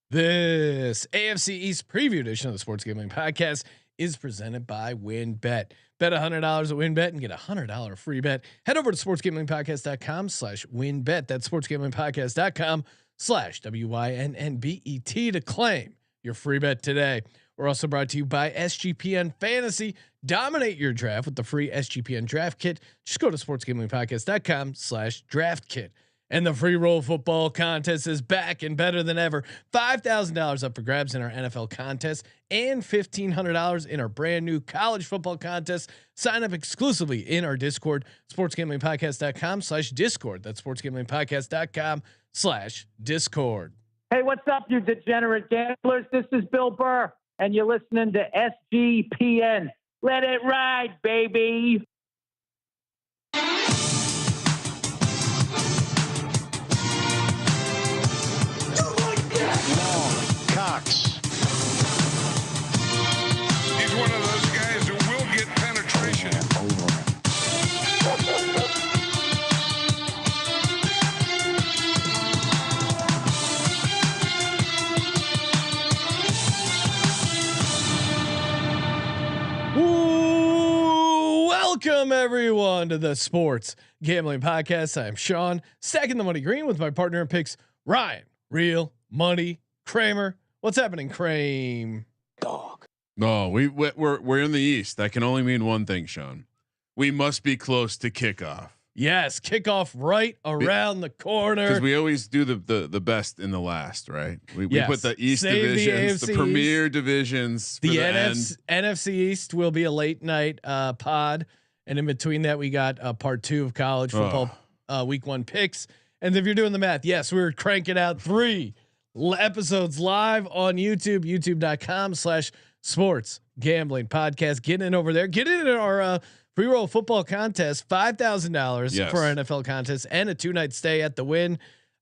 This AFC East preview edition of the Sports Gambling Podcast is presented by WynnBet. Bet $100 at WynnBet and get $100 free bet. Head over to sportsgamblingpodcast.com/WynnBet. That's sportsgamblingpodcast.com/WYNNBET to claim your free bet today. We're also brought to you by SGPN Fantasy. Dominate your draft with the free SGPN draft kit. Just go to sportsgamblingpodcast.com/draft kit. And the free roll football contest is back and better than ever. $5,000 up for grabs in our NFL contest and $1,500 in our brand new college football contest. Sign up exclusively in our Discord, sportsgamblingpodcast.com/discord. That's sportsgamblingpodcast.com/discord. Hey, what's up, you degenerate gamblers? This is Bill Burr, and you're listening to SGPN. Let it ride, baby. Cox. He's one of those guys who will get penetration. Welcome everyone to the Sports Gambling Podcast. I'm Sean, stacking the money green with my partner in picks, Ryan. Real money Kramer. What's happening, Kramer? Dog. No, we're in the East. That can only mean one thing, Sean. We must be close to kickoff. Yes, kickoff right around the corner. Because we always do the best in the last, right? We put the East Save divisions, the premier East. Divisions. The NFC East will be a late night pod, and in between that, we got part 2 of college football week 1 picks. And if you're doing the math, yes, we're cranking out 3 episodes live on YouTube, youtube.com/sports gambling podcast. Get in over there. Get in our pre-roll football contest, $5,000 for our NFL contest and a 2-night stay at the Wynn,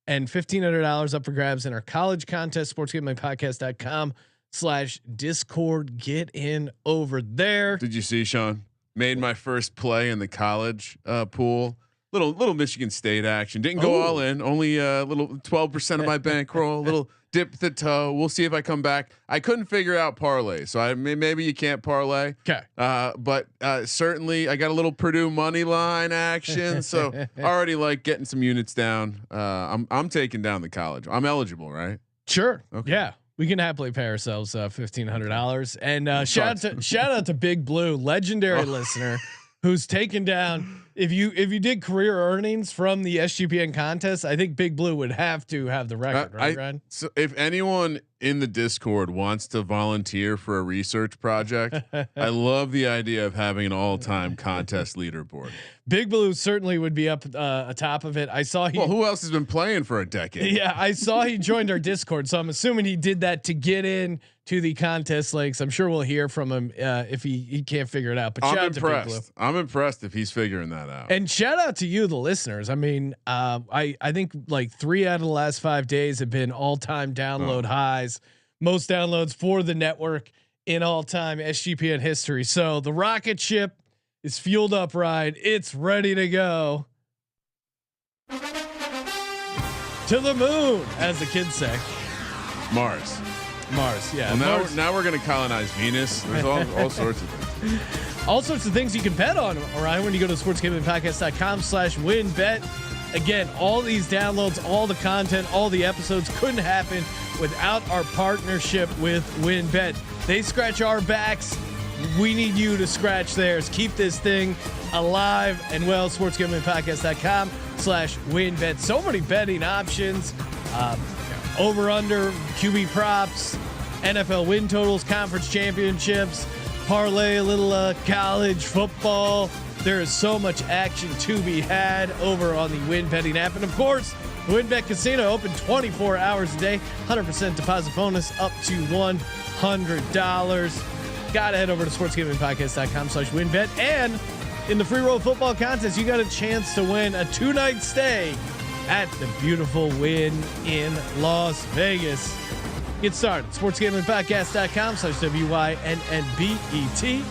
and $1,500 up for grabs in our college contest, sportsgamblingpodcast.com/discord. Get in over there. Did you see, Sean? Made my first play in the college pool. Little Michigan State action. Didn't go all in. Only a little 12% of my bankroll. Little dip the toe. We'll see if I come back. I couldn't figure out parlay, so maybe you can't parlay. Okay. But certainly I got a little Purdue money line action. So already like getting some units down. I'm taking down the college. I'm eligible, right? Sure. Okay. Yeah. We can happily pay ourselves $1,500. And shout out to Big Blue, legendary listener, who's taken down. If you did career earnings from the SGPN contest, I think Big Blue would have to have the record, right, Ryan? So if anyone in the Discord wants to volunteer for a research project, I love the idea of having an all-time contest leaderboard. Big Blue certainly would be up atop of it. I saw he. Well, who else has been playing for a decade? Yeah, I saw he joined our Discord, so I'm assuming he did that to get in to the contest links. I'm sure we'll hear from him if he can't figure it out. But shout out to Big Blue. I'm impressed if he's figuring that out. And shout out to you, the listeners. I mean, I think like 3 out of the last 5 days have been all-time download highs, most downloads for the network in all-time SGPN history. So the rocket ship is fueled up, Ryan. It's ready to go to the moon, as the kids say. Mars, yeah. Well, now we're gonna colonize Venus. There's all sorts of things. All sorts of things you can bet on, Ryan, when you go to sportsgamblingpodcast.com/WynnBet. Again, all these downloads, all the content, all the episodes couldn't happen without our partnership with WynnBet. They scratch our backs. We need you to scratch theirs. Keep this thing alive and well. sportsgamblingpodcast.com/WynnBet. So many betting options. Over under, QB props, NFL win totals, conference championships, parlay a little college football. There is so much action to be had over on the Wynn betting app. And of course, WynnBet Casino open 24 hours a day, 100% deposit bonus up to $100. Gotta head over to sportsgamblingpodcast.com/WynnBet. And in the free roll football contest, you got a chance to win a 2-night stay at the beautiful Wynn in Las Vegas. Get started. sportsgamblingpodcast.com/WYNNBET.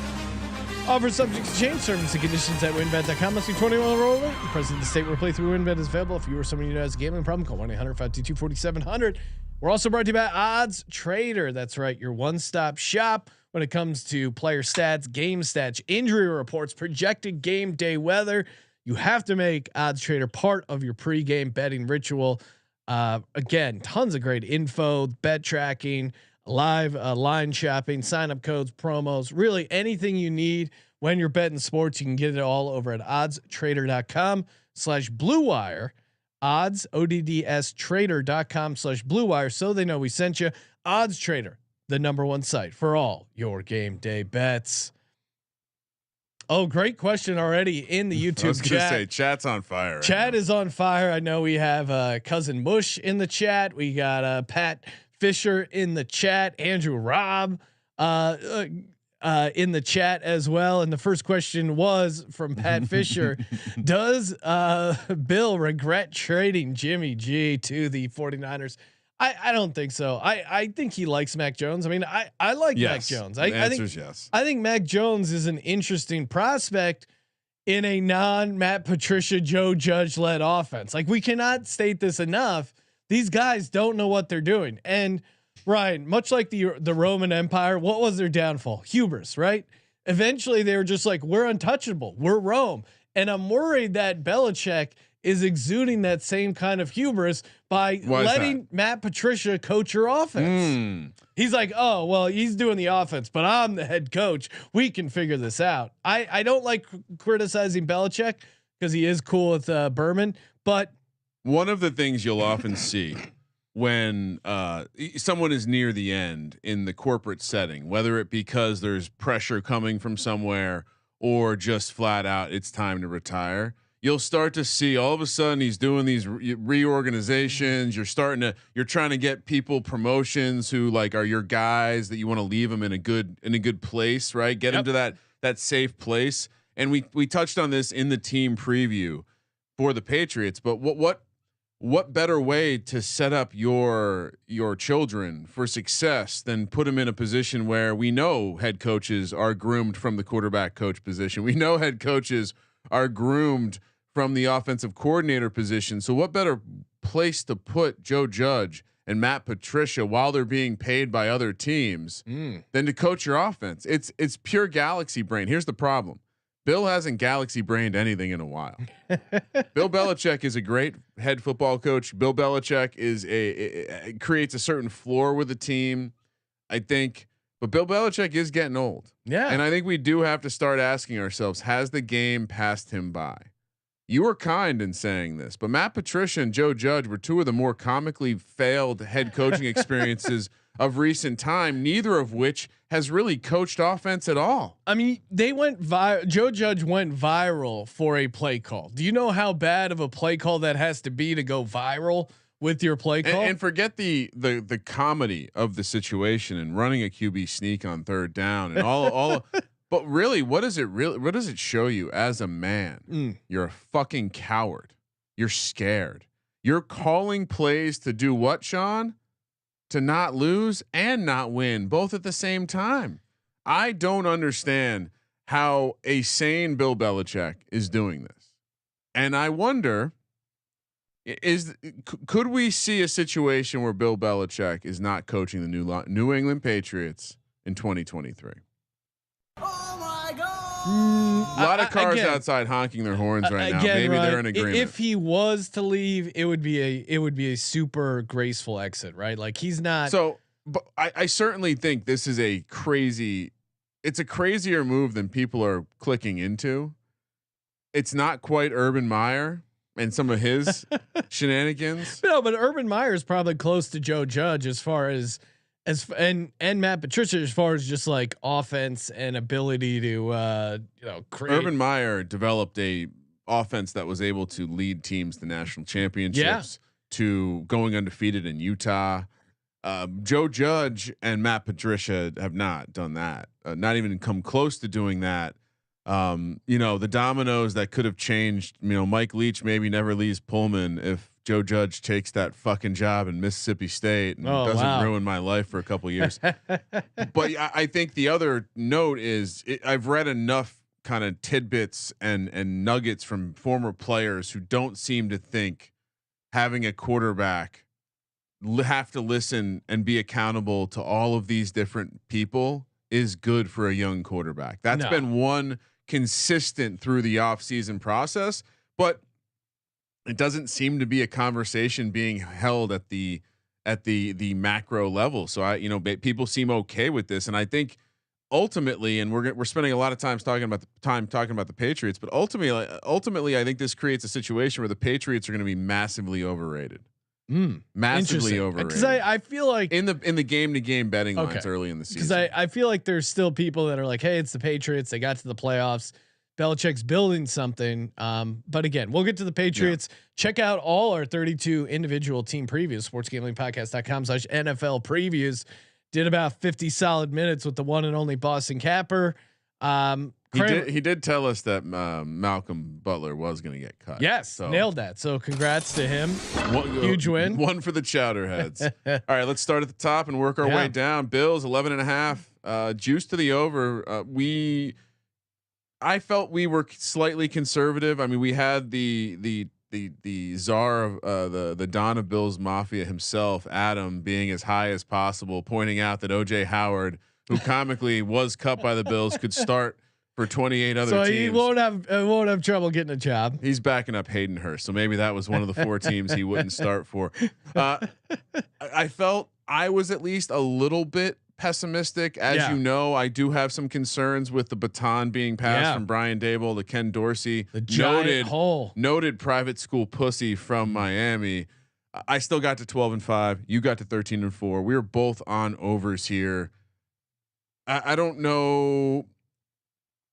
Offer subject to change. Terms and conditions at WynnBet.com. Must be 21 or older. President of the state where playthrough WynnBet is available. If you or someone you know has a gambling problem, call 1-800-522-4700. We're also brought to you by Odds Trader. That's right, your one-stop shop when it comes to player stats, game stats, injury reports, projected game day weather. You have to make Odds Trader part of your pregame betting ritual. Again, tons of great info, bet tracking, live line shopping, sign up codes, promos, really anything you need when you're betting sports. You can get it all over at oddstrader.com/Blue Wire. Trader.com/Blue Wire, so they know we sent you. Odds Trader, the #1 site for all your game day bets. Oh, great question already in the YouTube I was gonna chat. say chat's on fire. Chat is on fire. I know we have cousin Mush in the chat. We got Pat Fisher in the chat. Andrew Robb in the chat as well. And the first question was from Pat Fisher. Does Bill regret trading Jimmy G to the 49ers? I don't think so. I think he likes Mac Jones. I mean, I like Mac Jones. I think yes. I think Mac Jones is an interesting prospect in a non-Matt Patricia, Joe Judge led offense. Like, we cannot state this enough. These guys don't know what they're doing. And Ryan, much like the Roman Empire, what was their downfall? Hubris, right? Eventually they were just like, we're untouchable. We're Rome. And I'm worried that Belichick is exuding that same kind of hubris by letting Matt Patricia coach your offense. He's like, oh, well, he's doing the offense, but I'm the head coach. We can figure this out. I don't like criticizing Belichick because he is cool with Berman, but one of the things you'll often see when someone is near the end in the corporate setting, whether it because there's pressure coming from somewhere or just flat out it's time to retire, you'll start to see all of a sudden he's doing these reorganizations. You're trying to get people promotions who like are your guys that you want to leave them in a good place, right? Get them to that safe place. And we touched on this in the team preview for the Patriots, but what better way to set up your children for success than put them in a position where we know head coaches are groomed from the quarterback coach position. We know head coaches are groomed from the offensive coordinator position. So what better place to put Joe Judge and Matt Patricia while they're being paid by other teams than to coach your offense? It's pure galaxy brain. Here's the problem. Bill hasn't galaxy brained anything in a while. Bill Belichick is a great head football coach. Bill Belichick creates a certain floor with the team, I think, but Bill Belichick is getting old. Yeah. And I think we do have to start asking ourselves, has the game passed him by? You were kind in saying this, but Matt Patricia and Joe Judge were two of the more comically failed head coaching experiences of recent time, neither of which has really coached offense at all. I mean, they went Joe Judge went viral for a play call. Do you know how bad of a play call that has to be to go viral with your play call? And forget the comedy of the situation and running a QB sneak on third down and all. But really, what does it show you as a man? You're a fucking coward. You're scared. You're calling plays to do what, Sean? To not lose and not win both at the same time. I don't understand how a sane Bill Belichick is doing this. And I wonder, could we see a situation where Bill Belichick is not coaching the New England Patriots in 2023? Oh my God. A lot of cars outside honking their horns right now. Maybe Ryan, they're in agreement. If he was to leave, it would be a super graceful exit, right? Like, he's not. So, but I certainly think this is it's a crazier move than people are clicking into. It's not quite Urban Meyer and some of his shenanigans. No, but Urban Meyer is probably close to Joe Judge as far as and Matt Patricia as far as just like offense and ability to create. Urban Meyer developed a offense that was able to lead teams to national championships, to going undefeated in Utah. Joe Judge and Matt Patricia have not done that. Not even come close to doing that. The dominoes that could have changed. Mike Leach maybe never leaves Pullman if Joe Judge takes that fucking job in Mississippi State and doesn't ruin my life for a couple of years. But I think the other note is I've read enough kind of tidbits and nuggets from former players who don't seem to think having a quarterback have to listen and be accountable to all of these different people is good for a young quarterback. That's been one consistent through the offseason process, but it doesn't seem to be a conversation being held at the macro level. So people seem okay with this, and I think ultimately, and we're spending a lot of time talking about the Patriots, but ultimately, I think this creates a situation where the Patriots are going to be massively overrated. Massively overrated. Because I feel like in the game to game betting lines early in the season. Because I feel like there's still people that are like, hey, it's the Patriots. They got to the playoffs. Belichick's building something. But again, we'll get to the Patriots. Yeah. Check out all our 32 individual team previews, sportsgamblingpodcast.com/NFL previews. Did about 50 solid minutes with the one and only Boston Capper. He did tell us that Malcolm Butler was going to get cut. Yes, so. Nailed that. So congrats to him. Huge win. One for the Chowderheads. All right, let's start at the top and work our way down. Bills 11.5. Juice to the over. I felt we were slightly conservative. I mean, we had the czar of the Don of Bills Mafia himself, Adam, being as high as possible, pointing out that OJ Howard, who comically was cut by the Bills, could start for 28 other teams. So he won't have trouble getting a job. He's backing up Hayden Hurst, so maybe that was one of the 4 teams he wouldn't start for. I felt I was at least a little bit pessimistic. As you know, I do have some concerns with the baton being passed from Brian Daboll to Ken Dorsey, the noted private school pussy from Miami. I still got to 12-5. You got to 13-4. We were both on overs here. I don't know.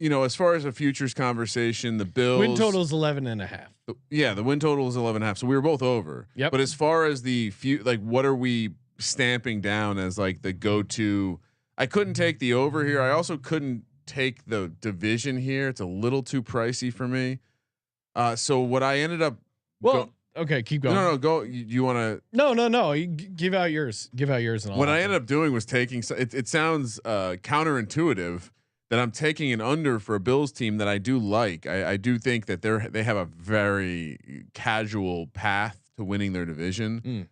As far as a futures conversation, the Bills win total is 11.5. Yeah, the win total is 11.5. So we were both over. Yep. But as far as the what are we stamping down as like the go-to? I couldn't take the over here. I also couldn't take the division here. It's a little too pricey for me. So what I ended up. Okay, keep going. No, go. You want to? No. You give out yours. Give out yours. And what I ended up doing was taking. It sounds counterintuitive that I'm taking an under for a Bills team that I do like. I do think that they have a very casual path to winning their division.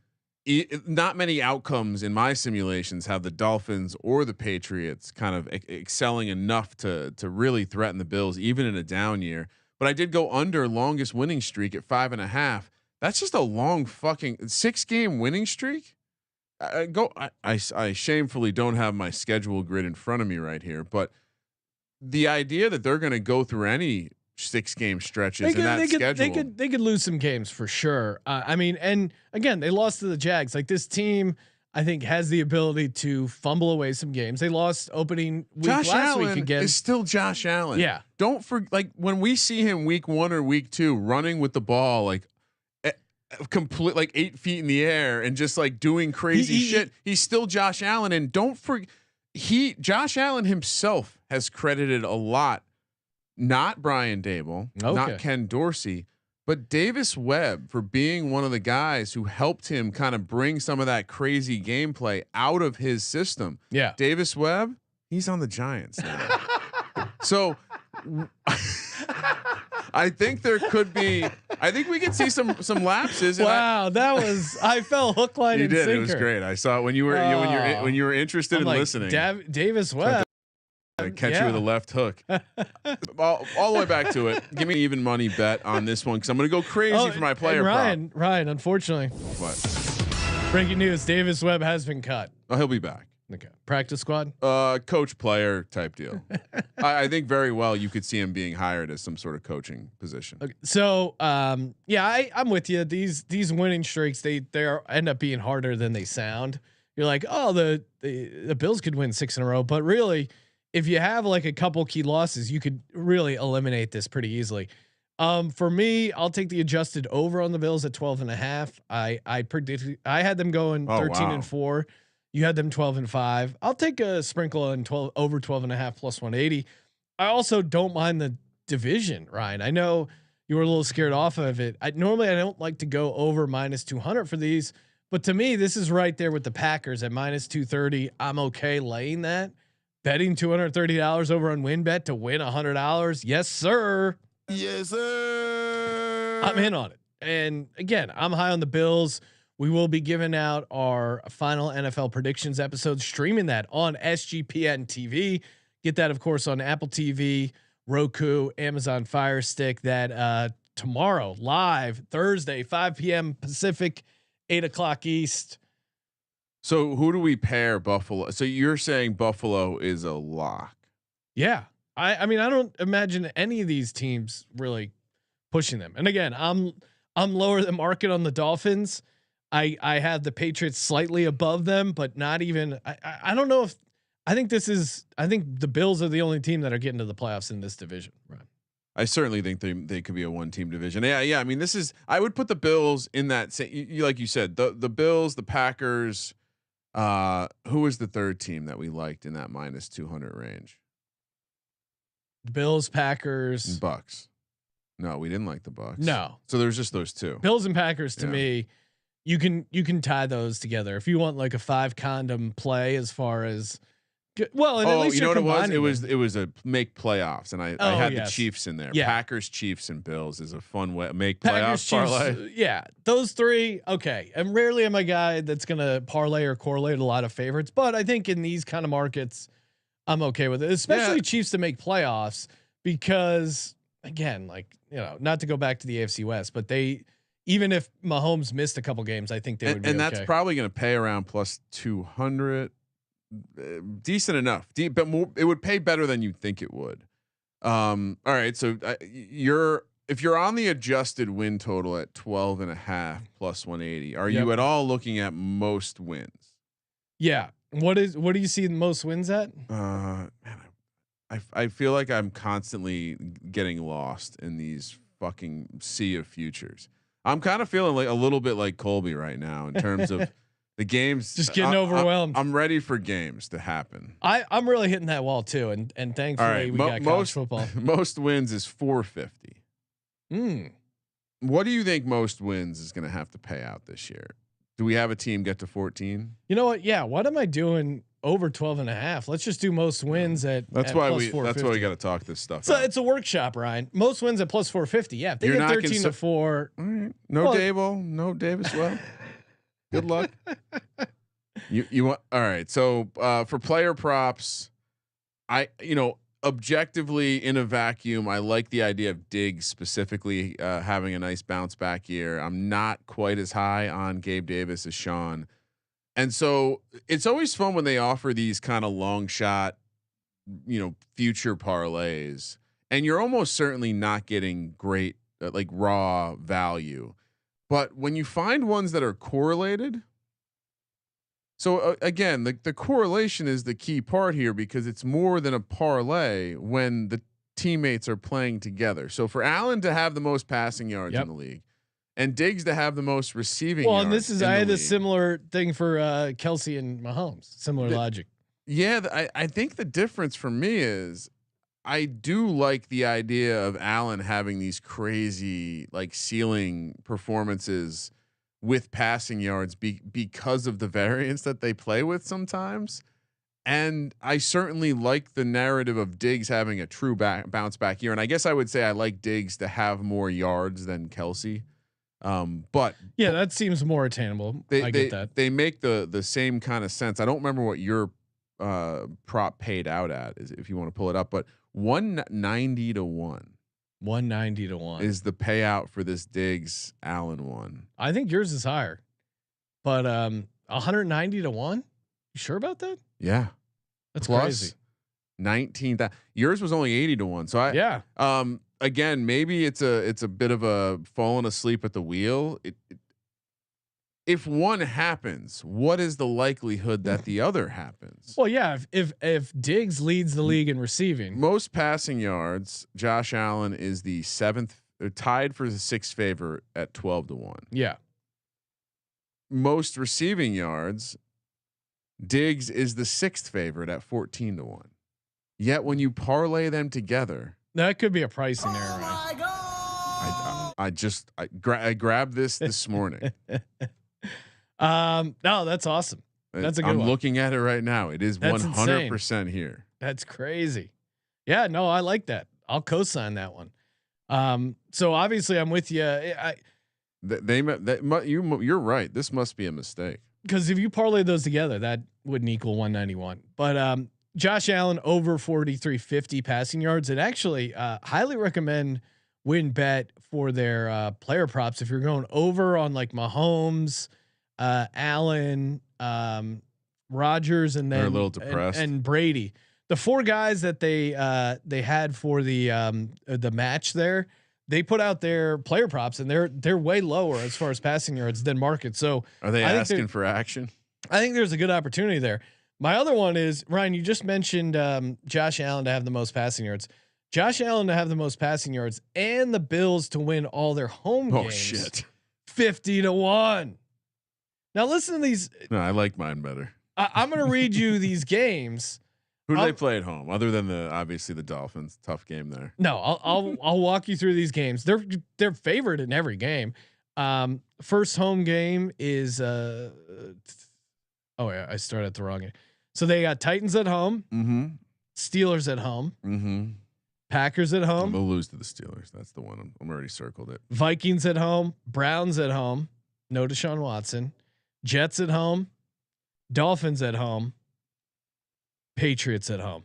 Not many outcomes in my simulations have the Dolphins or the Patriots kind of excelling enough to really threaten the Bills, even in a down year. But I did go under longest winning streak at 5.5. That's just a long fucking 6-game winning streak. I shamefully don't have my schedule grid in front of me right here, but the idea that they're going to go through any 6-game stretches in that schedule, they could lose some games for sure. I mean, and again, they lost to the Jags. Like this team, I think has the ability to fumble away some games. They lost opening week last week again. Is still Josh Allen. Yeah. Don't forget, when we see him week 1 or week 2 running with the ball, complete 8 feet in the air and just doing crazy shit. He's still Josh Allen. And don't forget, Josh Allen himself has credited a lot, not Brian Daboll, not Ken Dorsey, but Davis Webb for being one of the guys who helped him kind of bring some of that crazy gameplay out of his system. Yeah. Davis Webb, he's on the Giants now. So I think there could be. I think we could see some lapses. Wow, I fell hook, line, and sinker. It was great. I saw it when you were when you were interested in listening. Davis Webb. Catch you with a left hook. all the way back to it. Give me an even money bet on this one because I'm going to go crazy for my player. Ryan, unfortunately. What? Breaking news: Davis Webb has been cut. Oh, he'll be back. Okay. Practice squad. Coach player type deal. I think very well you could see him being hired as some sort of coaching position. Okay. So I'm with you. These winning streaks they end up being harder than they sound. You're like, oh, the Bills could win 6 in a row, but really, if you have a couple key losses, you could really eliminate this pretty easily. For me, I'll take the adjusted over on the Bills at 12.5. I predicted I had them going 13-4. You had them 12-5. I'll take a sprinkle on 12 over 12.5 plus 180. I also don't mind the division, Ryan. I know you were a little scared off of it. Normally I don't like to go over minus 200 for these, but to me, this is right there with the Packers at minus 230. I'm okay laying that. Betting $230 over on WinBet to win $100. Yes, sir. Yes, sir. I'm in on it. And again, I'm high on the Bills. we will be giving out our final NFL predictions episode, streaming that on SGPN TV. Get that, of course, on Apple TV, Roku, Amazon Fire Stick. That tomorrow, live, Thursday, 5 p.m. Pacific, 8 o'clock East. So who do we pair Buffalo? So you're saying Buffalo is a lock? Yeah, I mean, I don't imagine any of these teams really pushing them. And again, I'm lower than market on the Dolphins. I have the Patriots slightly above them, but not even. I don't know if I think the Bills are the only team that are getting to the playoffs in this division. Right. I certainly think they could be a 1-team division. Yeah. I mean, I would put the Bills in that same. Like you said, the Bills, the Packers. Who was the third team that we liked in that -200 range? Bills, Packers, and Bucks. No, we didn't like the Bucks. No. So there's just those two. Bills and Packers to me, you can tie those together if you want like a 5 condom play as far as well. And at least you know what it was? Them. It was a make playoffs, and I had yes. the Chiefs in there. Yeah. Packers, Chiefs, and Bills is a fun way make Packers, playoff parlay. Yeah, those three. Okay, and rarely am I a guy that's gonna parlay or correlate a lot of favorites, but I think in these kind of markets, I'm okay with it, especially Chiefs to make playoffs because again, like not to go back to the AFC West, but even if Mahomes missed a couple games, I think they would be and okay. That's probably going to pay around +200. Decent enough, but more. It would pay better than you'd think it would. All right, so if you're on the adjusted win total at 12.5 +180, are you at all looking at most wins? Yeah. What do you see the most wins at? Man, I feel like I'm constantly getting lost in these fucking sea of futures. I'm kind of feeling like a little bit like Colby right now in terms of the games. Just getting overwhelmed. I'm ready for games to happen. I'm really hitting that wall too, and thankfully we got college football. Most wins is 450. What do you think most wins is going to have to pay out this year? Do we have a team get to 14? You know what? Yeah. What am I doing over 12.5? Let's just do most wins at. That's at why plus 450. That's why we got to talk this stuff. So out. it's a workshop, Ryan. Most wins at plus 450. Yeah. If they get 13-4. All right. No Dable, no Davis. Well, good luck. You want all right. So for player props, objectively in a vacuum, I like the idea of Diggs specifically having a nice bounce back year. I'm not quite as high on Gabe Davis as Sean. And so it's always fun when they offer these kind of long shot, future parlays, and you're almost certainly not getting great like raw value. But when you find ones that are correlated, so again, the correlation is the key part here because it's more than a parlay when the teammates are playing together. So for Allen to have the most passing yards in the league, and Diggs to have the most receiving. Well, and this is I had a similar thing for Kelsey and Mahomes. Similar logic. Yeah, I think the difference for me is I do like the idea of Allen having these crazy like ceiling performances with passing yards because of the variance that they play with sometimes. And I certainly like the narrative of Diggs having a true bounce back year. And I guess I would say I like Diggs to have more yards than Kelsey. But yeah, that seems more attainable. I get that. They make the same kind of sense. I don't remember what your prop paid out at is if you want to pull it up, but 190 to 1. 190 to 1 is the payout for this Diggs Allen one. I think yours is higher, but 190 to 1. You sure about that? Yeah, that's plus crazy. 19. Yours was only 80 to 1. So again, maybe it's a bit of a falling asleep at the wheel. If one happens, what is the likelihood that the other happens? Well, yeah, if Diggs leads the league in receiving, most passing yards, Josh Allen is the 7th, tied for the 6th favorite at 12 to 1. Yeah. Most receiving yards, Diggs is the 6th favorite at 14 to 1. Yet when you parlay them together, that could be a pricing error. Oh my God. I grabbed this morning. No, that's awesome. That's a good I'm one. looking at it right now. It is 100% here. That's crazy. Yeah, no, I like that. I'll co-sign that one. So obviously I'm with you. You're right. This must be a mistake. Because if you parlay those together, that wouldn't equal 191. But Josh Allen over 4350 passing yards, and actually highly recommend WinBet for their player props. If you're going over on like Mahomes, Allen, Rodgers, and then They're a little depressed. and Brady, the four guys that they had for the match there, they put out their player props and they're way lower as far as passing yards than market. So are they asking for action? I think there's a good opportunity there. My other one is Ryan. You just mentioned Josh Allen to have the most passing yards. Josh Allen to have the most passing yards and the Bills to win all their home games. Oh shit! 50-1. Now listen to these. No, I like mine better. I'm going to read you these games. Who do they play at home other than obviously the Dolphins? Tough game there. No, I'll walk you through these games. They're favored in every game. First home game is oh yeah, I started the wrong game. So they got Titans at home, Steelers at home, Packers at home. They'll lose to the Steelers. That's the one. I'm already circled it. Vikings at home, Browns at home. No Deshaun Watson. Jets at home, Dolphins at home, Patriots at home.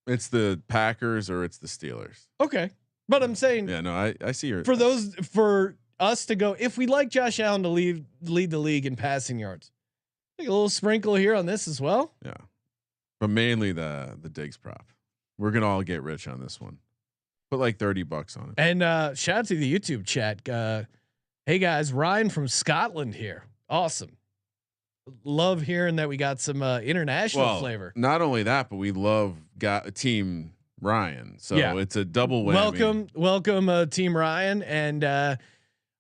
It's the Packers or it's the Steelers. Okay, but I'm saying, yeah, no, I see your for us to go if we like Josh Allen to lead the league in passing yards. Take a little sprinkle here on this as well. Yeah, but mainly the Diggs prop. We're gonna all get rich on this one. Put like $30 on it. And shout out to the YouTube chat. Hey guys, Ryan from Scotland here. Awesome. Love hearing that we got some international flavor. Not only that, but we love Team Ryan. So it's a double whammy. Welcome, Team Ryan. And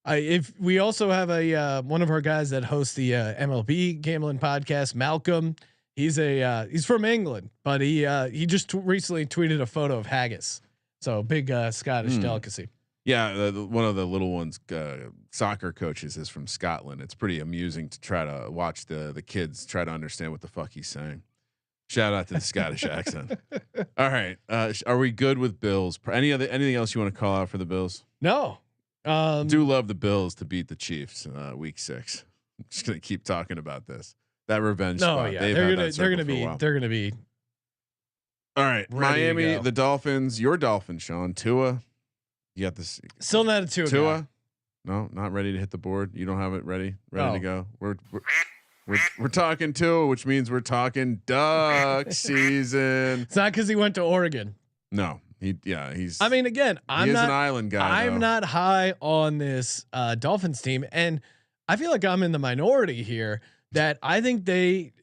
if we also have a one of our guys that hosts the MLB gambling podcast, Malcolm. He's from England, but he just recently tweeted a photo of haggis. So big Scottish delicacy. Yeah, one of the little ones, soccer coaches, is from Scotland. It's pretty amusing to try to watch the kids try to understand what the fuck he's saying. Shout out to the Scottish accent. All right, are we good with Bills? Anything else you want to call out for the Bills? No. Do love the Bills to beat the Chiefs week 6. I'm just gonna keep talking about this. That revenge spot. Yeah, they're gonna be. All right, Miami, the Dolphins. Your Dolphins, Sean. Tua. You got this. Still not a Tua. Tua. No, not ready to hit the board. You don't have it ready to go. We're talking Tua, which means we're talking duck season. It's not because he went to Oregon. No, he's. I mean, again, I'm not an island guy. I'm not high on this Dolphins team, and I feel like I'm in the minority here. That I think they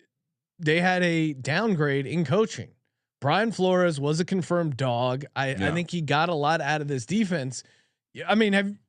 had a downgrade in coaching. Brian Flores was a confirmed dog. I think he got a lot out of this defense. I mean,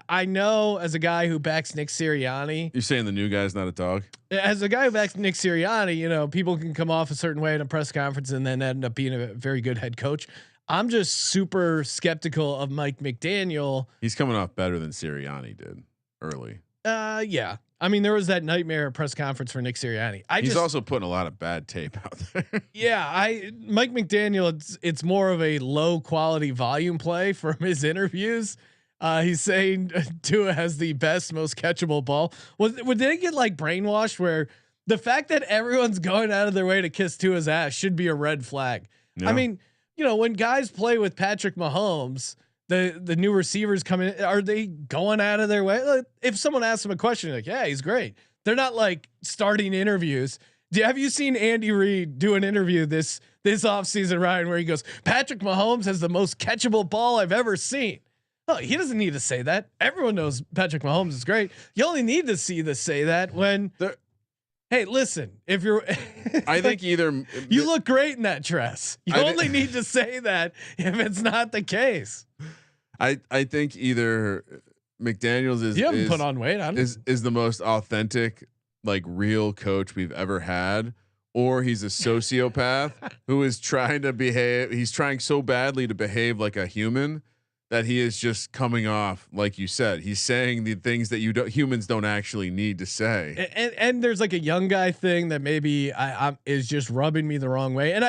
I know as a guy who backs Nick Sirianni, you're saying the new guy's not a dog. As a guy who backs Nick Sirianni, people can come off a certain way in a press conference and then end up being a very good head coach. I'm just super skeptical of Mike McDaniel. He's coming off better than Sirianni did early. Yeah. I mean, there was that nightmare press conference for Nick Sirianni. He's also putting a lot of bad tape out there. Yeah, Mike McDaniel. It's more of a low quality volume play from his interviews. He's saying Tua has the best, most catchable ball. Would they get like brainwashed where the fact that everyone's going out of their way to kiss Tua's ass should be a red flag? Yeah. I mean, when guys play with Patrick Mahomes. The new receivers come in. Are they going out of their way? Like, if someone asks them a question, like, yeah, he's great. They're not like starting interviews. Have you seen Andy Reid do an interview this offseason, Ryan, where he goes, Patrick Mahomes has the most catchable ball I've ever seen? Oh, he doesn't need to say that. Everyone knows Patrick Mahomes is great. You only need to say that when hey, listen, if you're, I think either you look great in that dress. You only need to say that if it's not the case. I think either McDaniels is put on weight. Is the most authentic, like real coach we've ever had, or he's a sociopath who is trying to behave. He's trying so badly to behave like a human that he is just coming off, like you said, he's saying the things that humans don't actually need to say. And there's like a young guy thing that maybe I is just rubbing me the wrong way. And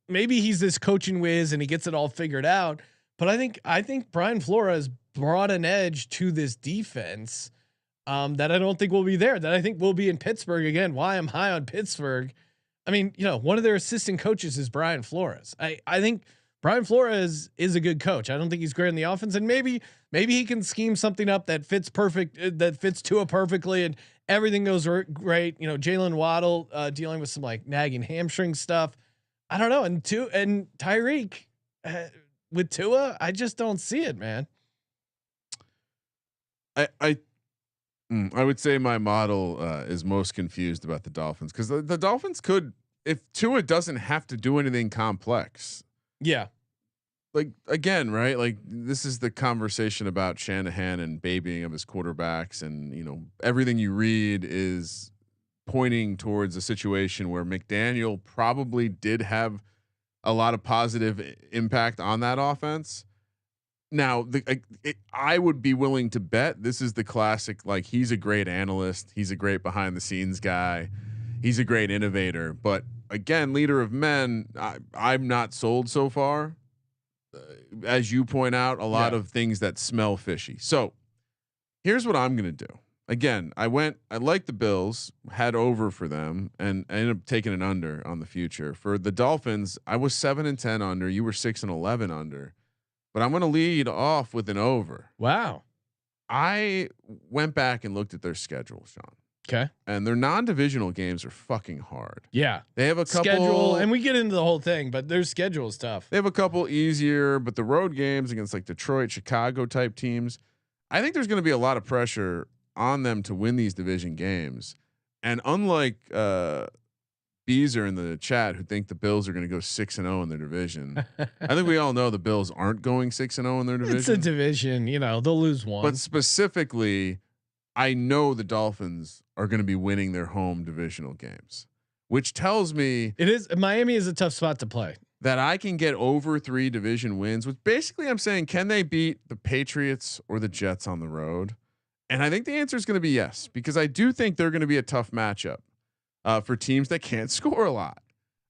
maybe he's this coaching whiz and he gets it all figured out. But I think Brian Flores brought an edge to this defense that I don't think will be there. That I think will be in Pittsburgh again. Why I'm high on Pittsburgh. I mean, one of their assistant coaches is Brian Flores. I think Brian Flores is a good coach. I don't think he's great in the offense, and maybe he can scheme something up that fits that fits Tua perfectly, and everything goes great. Jalen Waddle dealing with some like nagging hamstring stuff. I don't know, and Tyreek with Tua, I just don't see it, man. I would say my model is most confused about the Dolphins because the Dolphins could, if Tua doesn't have to do anything complex. Yeah. Like again, right? Like this is the conversation about Shanahan and babying of his quarterbacks, and everything you read is pointing towards a situation where McDaniel probably did have a lot of positive impact on that offense. Now, I would be willing to bet this is the classic. Like he's a great analyst, he's a great behind the scenes guy, he's a great innovator. But again, leader of men, I'm not sold so far. As you point out, a lot of things that smell fishy. So here's what I'm going to do. Again, I like the Bills, had over for them, and I ended up taking an under on the future. For the Dolphins, I was 7-10 under. You were 6-11 under, but I'm going to lead off with an over. Wow. I went back and looked at their schedule, Sean. Okay. And their non-divisional games are fucking hard. Yeah. They have a couple schedule, and we get into the whole thing, but their schedule is tough. They have a couple easier, but the road games against like Detroit, Chicago type teams, I think there's going to be a lot of pressure on them to win these division games. And unlike Beezer in the chat, who think the Bills are going to go 6-0 in their division, I think we all know the Bills aren't going 6-0 in their division. It's a division, they'll lose one. But specifically, I know the Dolphins are going to be winning their home divisional games, which tells me Miami is a tough spot to play. That I can get over 3 division wins, which basically I'm saying, can they beat the Patriots or the Jets on the road? And I think the answer is going to be yes, because I do think they're going to be a tough matchup for teams that can't score a lot.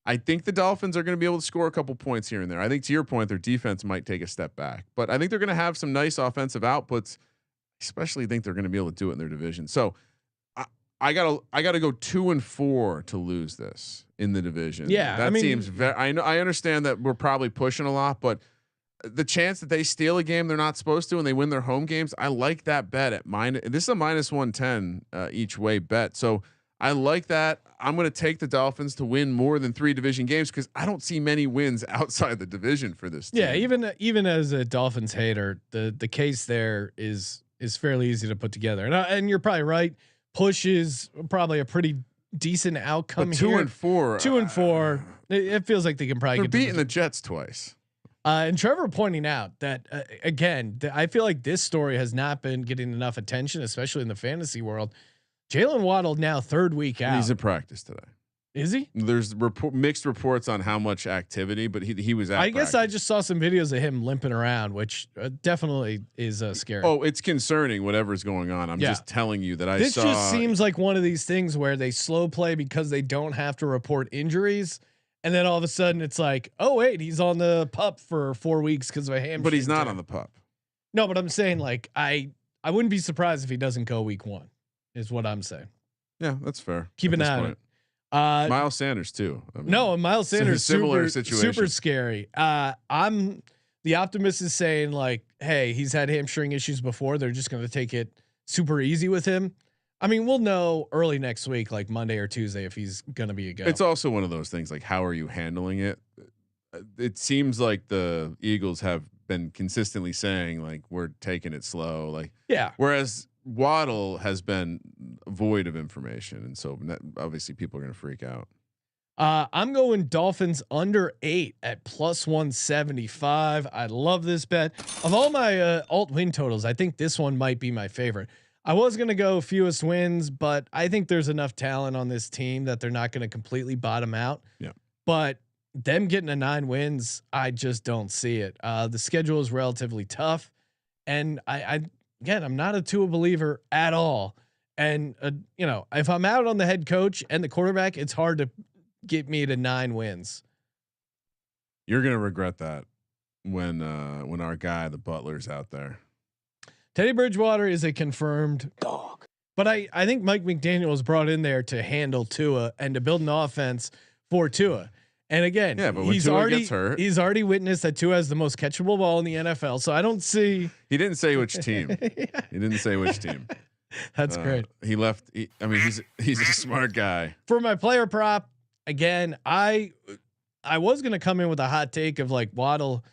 I think the Dolphins are going to be able to score a couple points here and there. I think to your point, their defense might take a step back, but I think they're going to have some nice offensive outputs. Especially think they're going to be able to do it in their division. So I gotta go 2-4 to lose this in the division. Yeah, that seems very. I understand that we're probably pushing a lot, but the chance that they steal a game they're not supposed to and they win their home games, I like that bet at minus. This is a -110 each way bet, so I like that. I'm going to take the Dolphins to win more than 3 division games because I don't see many wins outside the division for this team. Yeah, even as a Dolphins hater, the case there is fairly easy to put together, and you're probably right. Push is probably a pretty decent outcome. But here. 2-4, 2-4. It feels like they can probably they're get beating the Jets twice. And Trevor pointing out that again, I feel like this story has not been getting enough attention, especially in the fantasy world. Jalen Waddle now 3rd week out. He's in practice today. Is he? There's mixed reports on how much activity, but he was at guess I just saw some videos of him limping around, which definitely is scary. Oh, it's concerning whatever's going on. I'm just telling you that this just seems like one of these things where they slow play because they don't have to report injuries. And then all of a sudden it's like, oh wait, he's on the pup for 4 weeks because of a hamstring. But he's not on the pup. No, but I'm saying like, I wouldn't be surprised if he doesn't go week 1 is what I'm saying. Yeah, that's fair. Keep an eye on it. Miles Sanders too. I mean, Miles Sanders similar situation. Super scary. I'm the optimist is saying like, hey, he's had hamstring issues before. They're just going to take it super easy with him. I mean, we'll know early next week, like Monday or Tuesday, if he's going to be a go. It's also one of those things like, how are you handling it? It seems like the Eagles have been consistently saying like, we're taking it slow. Like, yeah. Whereas Waddle has been void of information, and so obviously people are going to freak out. I'm going Dolphins under 8 at +175. I love this bet. Of all my alt win totals, I think this one might be my favorite. I was going to go fewest wins, but I think there's enough talent on this team that they're not going to completely bottom out. Yeah. But them getting a 9 wins, I just don't see it. The schedule is relatively tough, and again, I'm not a Tua believer at all. And if I'm out on the head coach and the quarterback, it's hard to get me to 9 wins. You're gonna regret that when our guy, the Butler's out there. Teddy Bridgewater is a confirmed dog, but I think Mike McDaniel was brought in there to handle Tua and to build an offense for Tua. And again, Yeah, but when Tua gets hurt, he's already witnessed that Tua has the most catchable ball in the NFL. So I don't see. He didn't say which team. Yeah. He didn't say which team. That's great. He left. I mean, he's a smart guy. For my player prop, again, I was going to come in with a hot take of like Waddle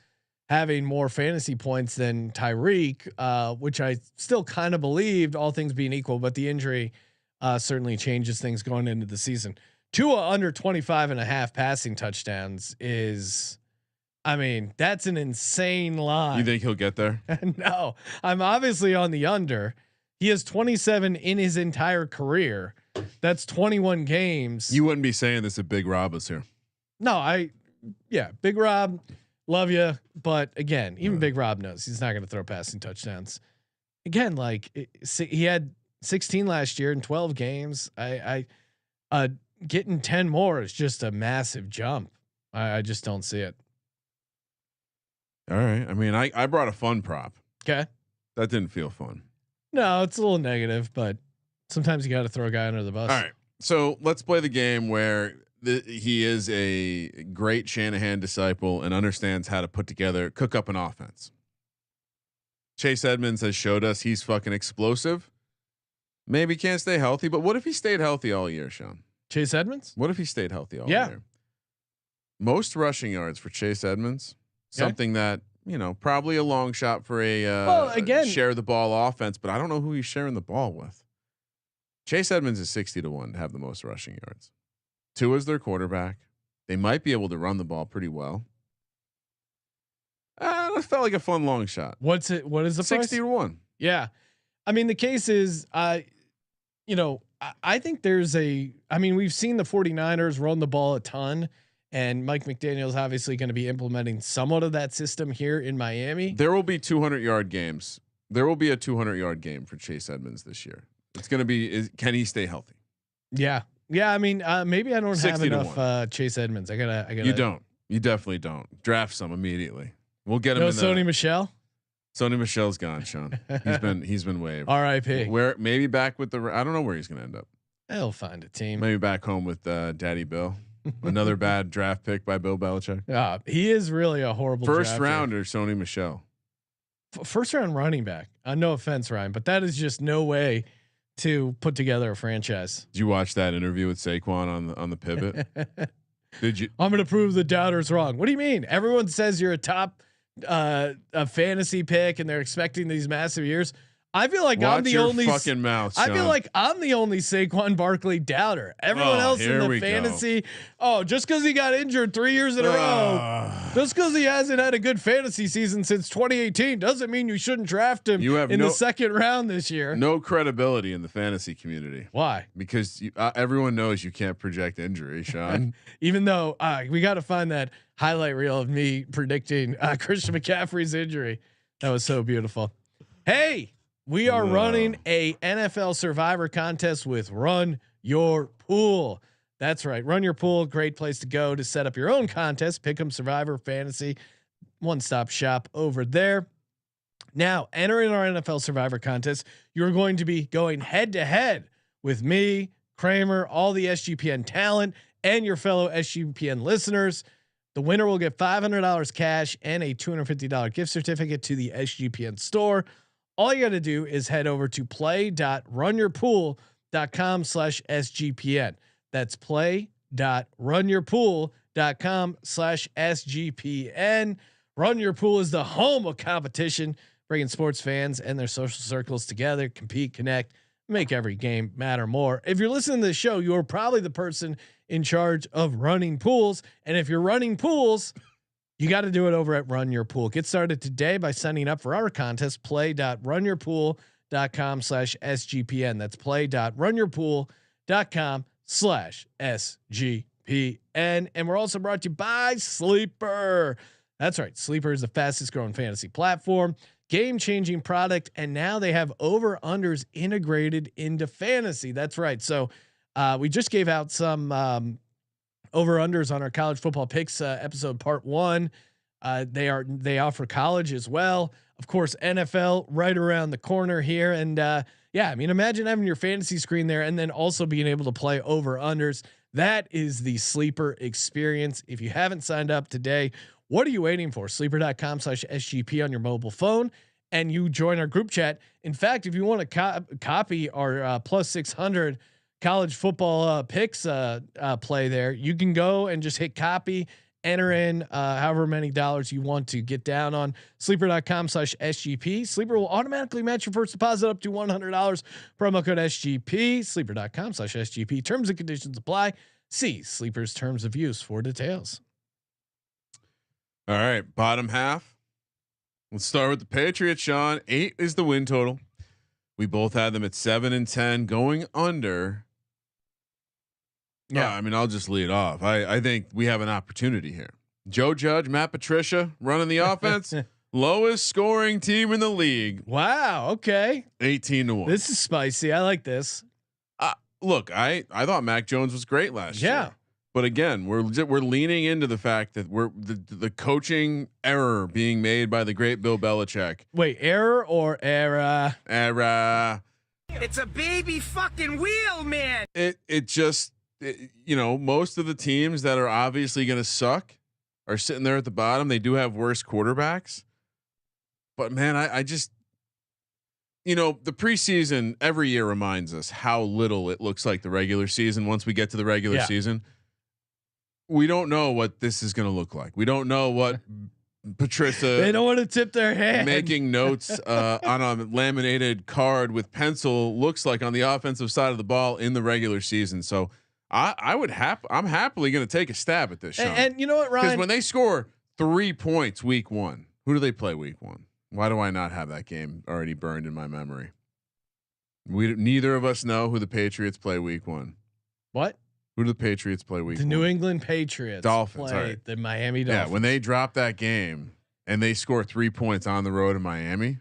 having more fantasy points than Tyreek, which I still kind of believed, all things being equal, but the injury certainly changes things going into the season. Tua under 25.5 passing touchdowns is, I mean, that's an insane line. You think he'll get there? No, I'm obviously on the under. He has 27 in his entire career. That's 21 games. You wouldn't be saying this if Big Rob was here. No, Big Rob, love you, but again, even Big Rob knows he's not going to throw passing touchdowns. Again, like he had 16 last year in 12 games. Getting 10 more is just a massive jump. I just don't see it. All right. I mean, I brought a fun prop. Okay. That didn't feel fun. No, it's a little negative, but sometimes you got to throw a guy under the bus. All right. So let's play the game where he is a great Shanahan disciple and understands how to cook up an offense. Chase Edmonds has showed us he's fucking explosive. Maybe can't stay healthy, but what if he stayed healthy all year, Sean? Chase Edmonds? What if he stayed healthy all year? Most rushing yards for Chase Edmonds. Something that, probably a long shot for a share the ball offense, but I don't know who he's sharing the ball with. Chase Edmonds is 60-1 to have the most rushing yards. Tua's their quarterback. They might be able to run the ball pretty well. That felt like a fun long shot. What is the 60-1? Yeah. I mean, the case is, I think we've seen the 49ers run the ball a ton, and Mike McDaniel's obviously going to be implementing somewhat of that system here in Miami. There will be 200-yard games. There will be a 200-yard game for Chase Edmonds this year. It's going to be, can he stay healthy? Yeah. Yeah. I mean, maybe I don't have enough Chase Edmonds. I gotta. You don't. You definitely don't. Draft some immediately. We'll get him. No Sony Michel. Sony Michel's gone, Sean. He's been waived. R.I.P. Where maybe back with I don't know where he's going to end up. He'll find a team. Maybe back home with Daddy Bill. Another bad draft pick by Bill Belichick. He is really a horrible first rounder. Sony Michel. First round running back. No offense, Ryan, but that is just no way to put together a franchise. Did you watch that interview with Saquon on the pivot? Did you? I'm going to prove the doubters wrong. What do you mean? Everyone says you're a top a fantasy pick and they're expecting these massive years. I feel like I'm the only fucking mouth. I feel like I'm the only Saquon Barkley doubter. Everyone else in the fantasy. Just because he got injured 3 years in a row, just because he hasn't had a good fantasy season since 2018, doesn't mean you shouldn't draft him in the second round this year. No credibility in the fantasy community. Why? Because everyone knows you can't project injury, Sean. Even though we got to find that highlight reel of me predicting Christian McCaffrey's injury. That was so beautiful. Hey. We are running a NFL Survivor contest with Run Your Pool. That's right. Run Your Pool. Great place to go to set up your own contest. Pick'em, Survivor, Fantasy, one-stop shop over there. Now, entering our NFL Survivor contest, you're going to be going head to head with me, Kramer, all the SGPN talent, and your fellow SGPN listeners. The winner will get $500 cash and a $250 gift certificate to the SGPN store. All you got to do is head over to play.runyourpool.com/SGPN. That's play.runyourpool.com/SGPN. Run Your Pool is the home of competition, bringing sports fans and their social circles together, compete, connect, make every game matter more. If you're listening to the show, you're probably the person in charge of running pools. And if you're running pools, you got to do it over at Run Your Pool. Get started today by signing up for our contest. Play.runyourpool.com/SGPN. That's play.runyourpool.com/SGPN. And we're also brought to you by Sleeper. That's right. Sleeper is the fastest growing fantasy platform, game-changing product. And now they have over-unders integrated into fantasy. That's right. So we just gave out some over-unders on our college football picks episode part 1. They offer college as well. of course, NFL right around the corner here. And yeah, I mean, imagine having your fantasy screen there and then also being able to play over unders. That is the Sleeper experience. If you haven't signed up today, what are you waiting for? Sleeper.com/SGP on your mobile phone, and you join our group chat. In fact, if you want to copy our plus 600 college football picks play there, you can go and just hit copy, enter in however many dollars you want to get down on sleeper.com/SGP. Sleeper will automatically match your first deposit up to $100. Promo code SGP, sleeper.com/SGP. Terms and conditions apply. See Sleeper's terms of use for details. All right, bottom half. Let's start with the Patriots. Sean, 8 is the win total. We both had them at 7 and 10 going under. Yeah, I mean, I'll just lead off. I think we have an opportunity here. Joe Judge, Matt Patricia running the offense, lowest scoring team in the league. Wow. Okay. 18-1. This is spicy. I like this. Look, I thought Mac Jones was great last year. But again, we're leaning into the fact that we're the coaching error being made by the great Bill Belichick. Wait, error or era? Era. It's a baby fucking wheel, man. It just, you know, most of the teams that are obviously going to suck are sitting there at the bottom. They do have worse quarterbacks, but man, I just, you know, the preseason every year reminds us how little it looks like the regular season. Once we get to the regular season, we don't know what this is going to look like. We don't know what Patricia. They don't want to tip their hand. Making notes on a laminated card with pencil looks like on the offensive side of the ball in the regular season. So I'm happily going to take a stab at this. Sean. And you know what, Ryan? Because when they score 3 points week 1, who do they play week 1? Why do I not have that game already burned in my memory? Neither of us know who the Patriots play week 1. What? Who do the Patriots play week 1? The New England Patriots Dolphins play the Miami Dolphins. Yeah, when they drop that game and they score 3 points on the road in Miami,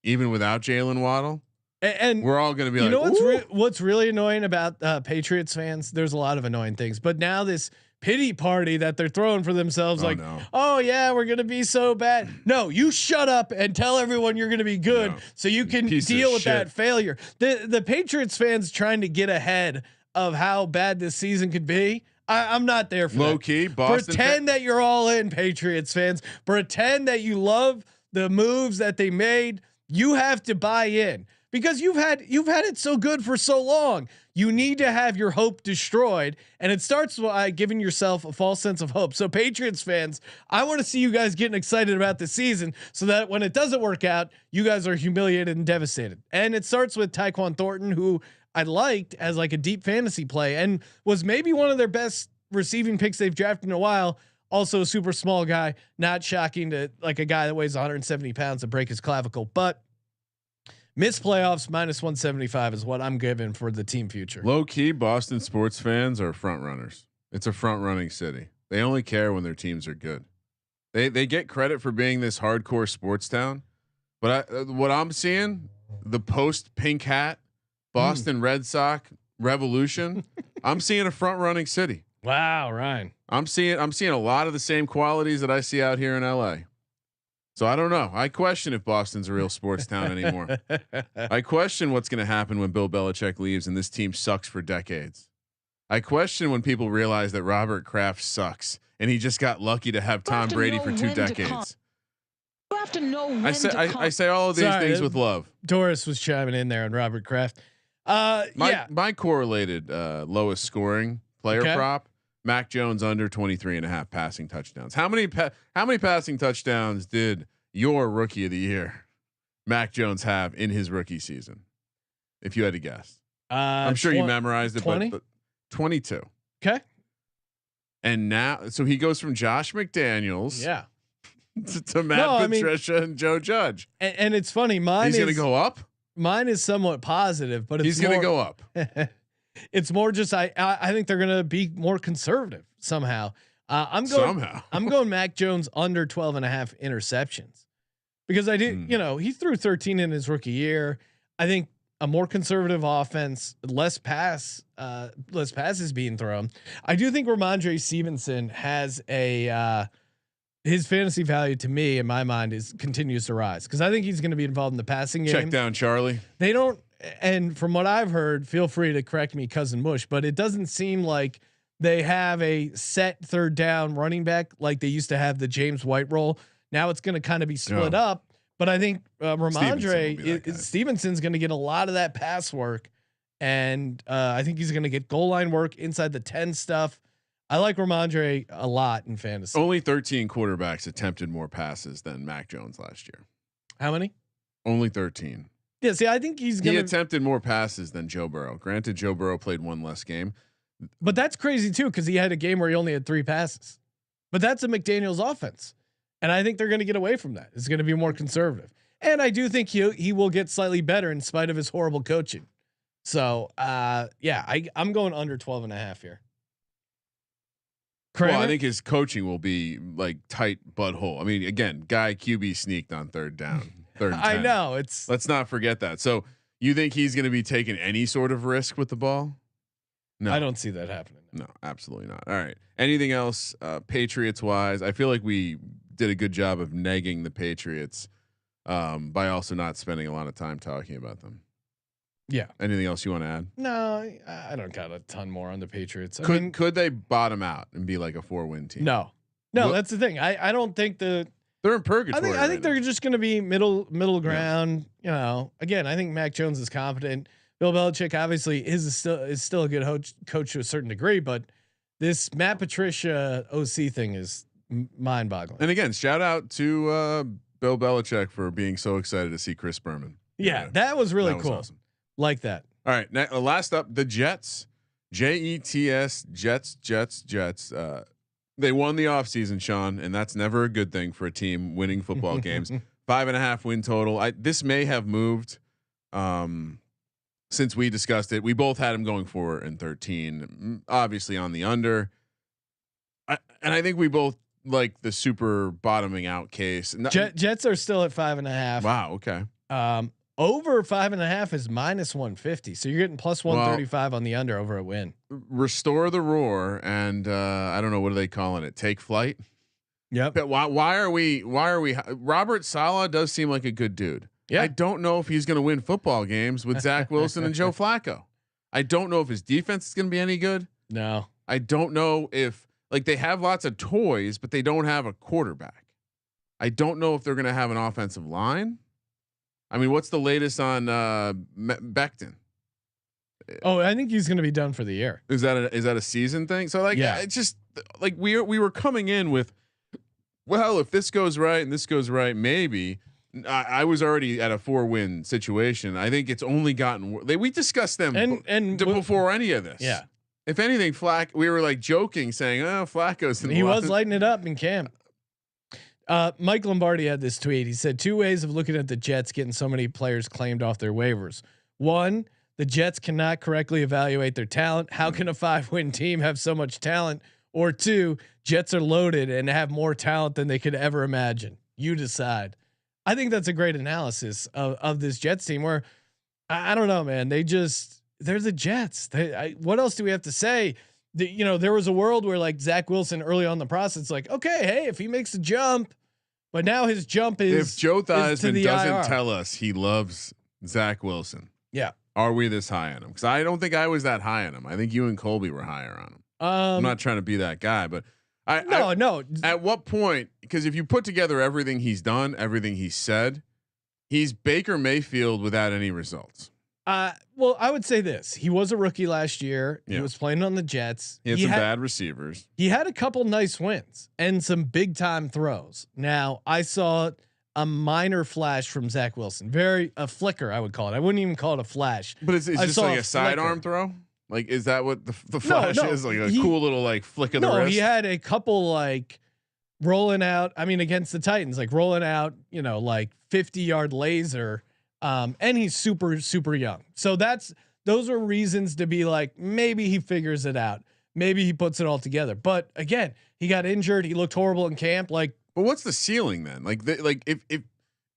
even without Jalen Waddle, and we're all going to be you like, know what's really annoying about Patriots fans? There's a lot of annoying things, but now this pity party that they're throwing for themselves, oh yeah, we're going to be so bad. No, you shut up and tell everyone you're going to be good, so you can deal with that failure. The Patriots fans trying to get ahead of how bad this season could be. I'm not there for low that. key. Boston Pretend that you're all in, Patriots fans. Pretend that you love the moves that they made. You have to buy in because you've had it so good for so long. You need to have your hope destroyed, and it starts by giving yourself a false sense of hope. So Patriots fans, I want to see you guys getting excited about the season so that when it doesn't work out, you guys are humiliated and devastated. And it starts with Tyquan Thornton, who I liked as like a deep fantasy play and was maybe one of their best receiving picks they've drafted in a while. Also a super small guy, not shocking to like a guy that weighs 170 pounds to break his clavicle, but missed playoffs -175 is what I'm giving for the team future. Low key, Boston sports fans are front runners. It's a front running city. They only care when their teams are good. They get credit for being this hardcore sports town, but what I'm seeing, the post pink hat Boston Red Sox revolution. I'm seeing a front running city. Wow, Ryan. I'm seeing a lot of the same qualities that I see out here in LA. So I don't know. I question if Boston's a real sports town anymore. I question what's going to happen when Bill Belichick leaves and this team sucks for decades. I question when people realize that Robert Kraft sucks and he just got lucky to have Tom Brady for 2 decades. You have to know when I say all of these things with love. Doris was chiming in there on Robert Kraft. My correlated lowest scoring player prop, Mac Jones under 23.5 passing touchdowns. How many passing touchdowns did your rookie of the year, Mac Jones, have in his rookie season? If you had to guess, I'm sure you memorized it, 20? But 22. Okay. And now, so he goes from Josh McDaniels, to Matt Patricia and Joe Judge. And it's funny, he's going to go up. Mine is somewhat positive, but he's going to go up. It's more just I think they're going to be more conservative somehow. I'm going Mac Jones under 12.5 interceptions because I did. You know, he threw 13 in his rookie year. I think a more conservative offense, less passes being thrown. I do think Ramondre Stevenson has a his fantasy value to me, in my mind, continues to rise because I think he's going to be involved in the passing game. Check down, Charlie. They don't, and from what I've heard, feel free to correct me, cousin Mush, but it doesn't seem like they have a set third down running back like they used to have the James White role. Now it's going to kind of be split up. But I think Ramondre Stevenson's going to get a lot of that pass work, and I think he's going to get goal line work inside the 10 stuff. I like Ramondre a lot in fantasy. Only 13 quarterbacks attempted more passes than Mac Jones last year. How many? Only 13. Yeah, see, I think he attempted more passes than Joe Burrow. Granted, Joe Burrow played one less game, but that's crazy too because he had a game where he only had 3 passes. But that's a McDaniel's offense. And I think they're going to get away from that. It's going to be more conservative. And I do think he will get slightly better in spite of his horrible coaching. So, I'm going under 12.5 here. Kramer? Well, I think his coaching will be like tight butthole. I mean, again, guy QB sneaked on third down. I know let's not forget that. So you think he's going to be taking any sort of risk with the ball? No, I don't see that happening. No, absolutely not. All right. Anything else Patriots wise? I feel like we did a good job of negging the Patriots by also not spending a lot of time talking about them. Yeah. Anything else you want to add? No, I don't got a ton more on the Patriots. Could they bottom out and be like a 4-win team? No, that's the thing. I don't think they're in purgatory. I think they're just going to be middle ground. Yeah. You know, again, I think Mac Jones is competent. Bill Belichick obviously is still a good coach to a certain degree, but this Matt Patricia OC thing is mind boggling. And again, shout out to Bill Belichick for being so excited to see Chris Berman. Yeah, that was really cool. Awesome. Like that. All right. Now, last up, the Jets, Jets. They won the offseason, Sean, and that's never a good thing for a team winning football games. 5.5 win total. This may have moved since we discussed it. We both had him going 4-13, obviously on the under. And I think we both like the super bottoming out case. Jets are still at 5.5. Wow. Okay. Over 5.5 is -150. So you're getting plus 135 on the under over a win. Restore the roar. And I don't know, what are they calling it? Take flight. Yep. But why are we Robert Saleh does seem like a good dude. Yeah. I don't know if he's going to win football games with Zach Wilson and Joe Flacco. I don't know if his defense is going to be any good. No, I don't know if they have lots of toys, but they don't have a quarterback. I don't know if they're going to have an offensive line. I mean, what's the latest on Becton? Oh, I think he's going to be done for the year. Is that a season thing? So it's just like we were coming in with, well, if this goes right and this goes right, maybe. I was already at a 4-win situation. I think it's only gotten we discussed them and before any of this. Yeah. If anything, we were like joking, saying, "Oh, Flacco's." He was lighting it up in camp. Mike Lombardi had this tweet. He said 2 ways of looking at the Jets getting so many players claimed off their waivers. 1, the Jets cannot correctly evaluate their talent. How can a 5-win team have so much talent? Or 2, Jets are loaded and have more talent than they could ever imagine. You decide. I think that's a great analysis of this Jets team where I don't know, man. They're the Jets. What else do we have to say? There was a world where like Zach Wilson early on in the process, like, okay, hey, if he makes a jump, but now his jump is. If Joe Theismann doesn't tell us he loves Zach Wilson, yeah, are we this high on him? Because I don't think I was that high on him. I think you and Colby were higher on him. I'm not trying to be that guy, but no. At what point? Because if you put together everything he's done, everything he's said, he's Baker Mayfield without any results. Well, I would say this: he was a rookie last year. Yeah. He was playing on the Jets. He had some bad receivers. He had a couple nice wins and some big time throws. Now I saw a minor flash from Zach Wilson, a flicker, I would call it. I wouldn't even call it a flash. But it's just like a sidearm throw. Like, is that what the flash is? Like a cool little like flick of the wrist. He had a couple like rolling out. I mean, against the Titans, like rolling out, like 50-yard laser. And he's super, super young. So those are reasons to be like, maybe he figures it out. Maybe he puts it all together. But again, he got injured. He looked horrible in camp. Like, but what's the ceiling then? Like, if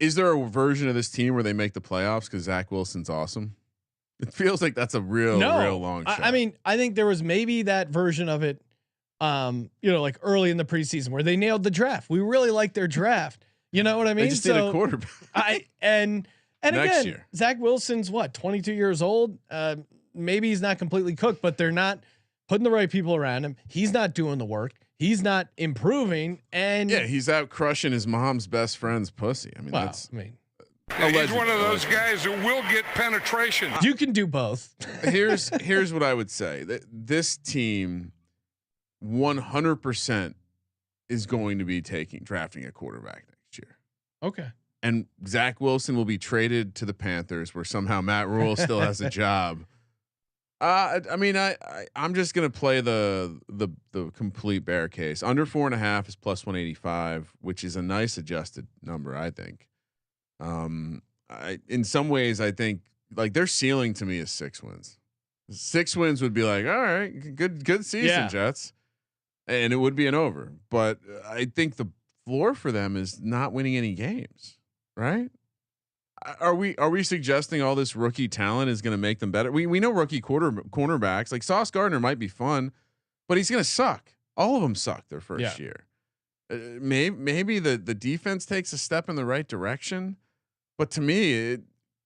is there a version of this team where they make the playoffs because Zach Wilson's awesome? It feels like that's a real long shot. I mean, I think there was maybe that version of it Like early in the preseason where they nailed the draft. We really like their draft. You know what I mean? They just need a quarterback. And Next again, year. Zach Wilson's 22 years old. Maybe he's not completely cooked, but they're not putting the right people around him. He's not doing the work. He's not improving. And yeah, he's out crushing his mom's best friend's pussy. I mean, he's one of those guys who will get penetration. You can do both. Here's what I would say. This team 100% is going to be drafting a quarterback next year. Okay. And Zach Wilson will be traded to the Panthers, where somehow Matt Rule still has a job. I'm just gonna play the complete bear case. Under 4.5 is plus 185, which is a nice adjusted number, I think. In some ways, I think like their ceiling to me is 6 wins. 6 wins would be like, all right, good season, Jets, and it would be an over. But I think the floor for them is not winning any games, right? Are we suggesting all this rookie talent is going to make them better? We know rookie cornerbacks like Sauce Gardner might be fun, but he's going to suck. All of them suck their first year. Maybe the defense takes a step in the right direction, but to me,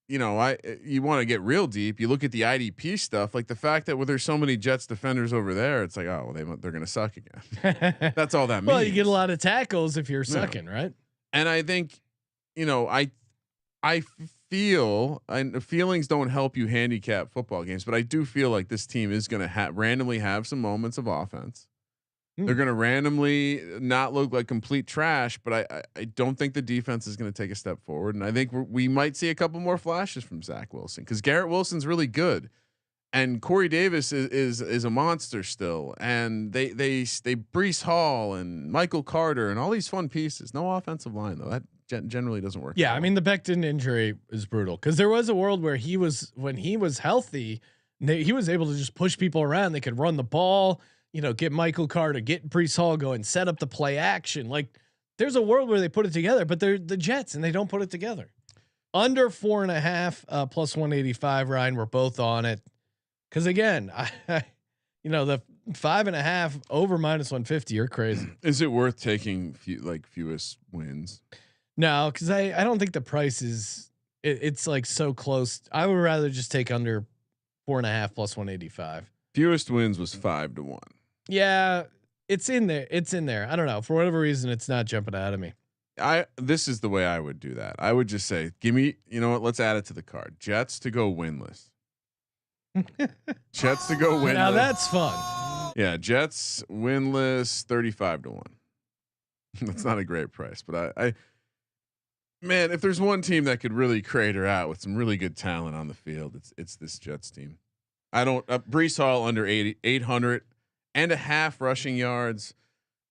you want to get real deep. You look at the IDP stuff, like the fact that there's so many Jets defenders over there. It's like, oh, well, they're going to suck again. That's all that means. Well, you get a lot of tackles if you're sucking, right? And I think, I feel, and feelings don't help you handicap football games, but I do feel like this team is going to randomly have some moments of offense. They're going to randomly not look like complete trash, but I don't think the defense is going to take a step forward. And I think we might see a couple more flashes from Zach Wilson, because Garrett Wilson's really good, and Corey Davis is a monster still. And they Breece Hall and Michael Carter and all these fun pieces. No offensive line though. That generally doesn't work. Yeah, I mean the Becton injury is brutal, because there was a world where when he was healthy, he was able to just push people around. They could run the ball, get Michael Carter, get Breece Hall going, set up the play action. Like there's a world where they put it together, but they're the Jets and they don't put it together. Under 4.5 plus 185. Ryan, we're both on it, because again, the 5.5 over minus 150. You're crazy. Is it worth taking fewest wins? No, because I don't think the price is it's like so close. I would rather just take under 4.5 plus 185. Fewest wins was 5 to 1. Yeah, it's in there. It's in there. I don't know, for whatever reason, it's not jumping out of me. This is the way I would do that. I would just say, give me, let's add it to the card. Jets to go winless. Jets to go winless. Now that's fun. Yeah, Jets winless 35 to 1. That's not a great price, but man, if there's one team that could really crate her out with some really good talent on the field, it's this Jets team. Breece Hall under 800 and a half rushing yards.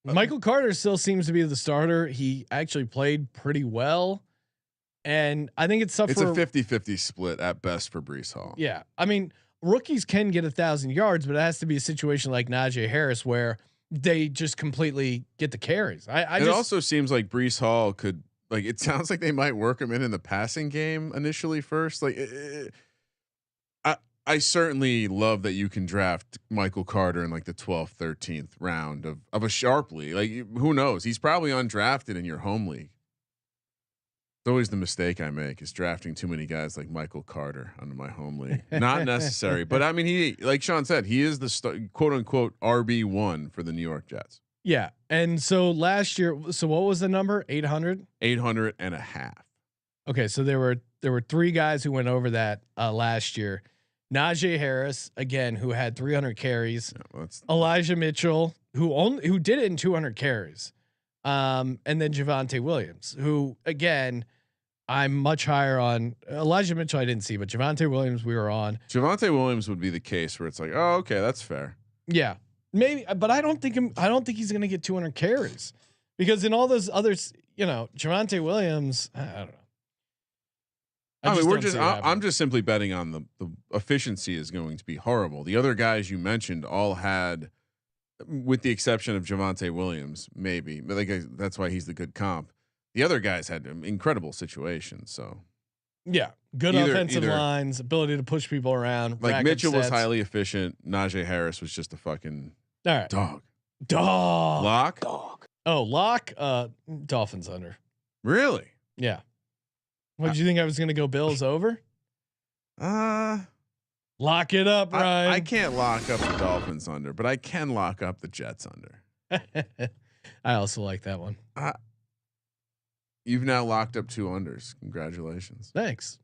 Michael Carter still seems to be the starter. He actually played pretty well, and I think it's a 50-50 split at best for Breece Hall. Yeah, I mean, rookies can get 1,000 yards, but it has to be a situation like Najee Harris where they just completely get the carries. It also seems like Breece Hall could. Like, it sounds like they might work him in the passing game initially first. Like, I certainly love that you can draft Michael Carter in like the 12th, 13th round of a sharp league. Like, who knows? He's probably undrafted in your home league. It's always the mistake I make, is drafting too many guys like Michael Carter under my home league. Not necessary, but I mean, he, like Sean said, he is the quote unquote RB1 for the New York Jets. Yeah. And so last year, so what was the number? 800? 800 and a half. Okay. So there were 3 guys who went over that last year. Najee Harris, again, who had 300 carries. Yeah, Elijah Mitchell, who did it in 200 carries. And then Javonte Williams, who again, I'm much higher on. Elijah Mitchell I didn't see, but Javonte Williams we were on. Javonte Williams would be the case where it's like, oh, okay, that's fair. Yeah. Maybe, but I don't think he's going to get 200 carries, because in all those others, Javonte Williams, I don't know. I'm just simply betting on the efficiency is going to be horrible. The other guys you mentioned all had, with the exception of Javonte Williams, maybe, but that's why he's the good comp. The other guys had incredible situations. So yeah, good offensive lines, ability to push people around. Like Mitchell was highly efficient. Najee Harris was just a fucking dog. Dog. Lock. Oh, lock. Dolphins under. Really? Yeah. What did you think I was going to go Bills over? Lock it up, Ryan. I can't lock up the Dolphins under, but I can lock up the Jets under. I also like that one. You've now locked up 2 unders. Congratulations. Thanks.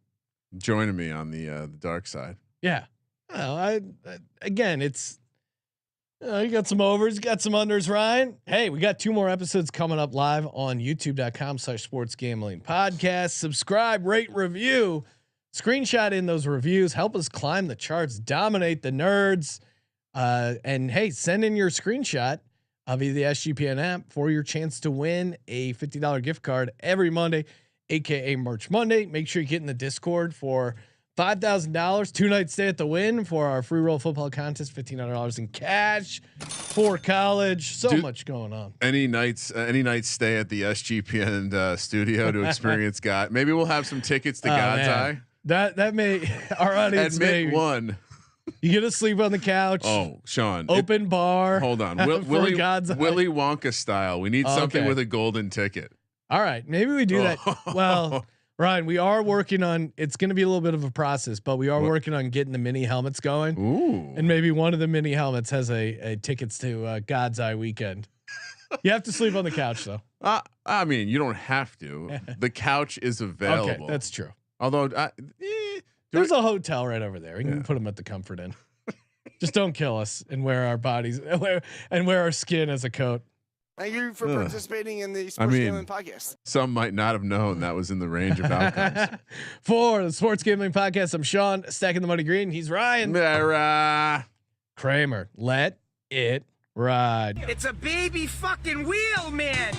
Joining me on the dark side. Yeah. Well, again, it's you got some overs, you got some unders, Ryan. Hey, we got 2 more episodes coming up live on youtube.com/sportsgamblingpodcast. Subscribe, rate, review, screenshot in those reviews. Help us climb the charts, dominate the nerds. And hey, send in your screenshot via the SGPN app for your chance to win a $50 gift card every Monday, aka Merch Monday. Make sure you get in the Discord for $5,000, 2-night stay at the Win for our free roll football contest, $1,500 in cash for college. So much going on. Any night stay at the SGPN studio to experience God. Maybe we'll have some tickets to God's Eye. That may our audience Admit may one. You get to sleep on the couch. Oh, Sean, open bar. Hold on, Willy Wonka style. We need something with a golden ticket. All right, maybe we do that. Well, Ryan, we are working on. It's going to be a little bit of a process, but we are working on getting the mini helmets going. Ooh, and maybe one of the mini helmets has a tickets to God's Eye weekend. You have to sleep on the couch though. I mean, you don't have to. The couch is available. Okay, that's true. Although there's a hotel right over there. We can put them at the Comfort Inn. Just don't kill us and wear our bodies and wear our skin as a coat. Thank you for participating in the Sports Gambling Podcast. Some might not have known that was in the range of outcomes. For the Sports Gambling Podcast, I'm Sean, stacking the money green. He's Ryan. Kramer. Let it ride. It's a baby fucking wheel, man.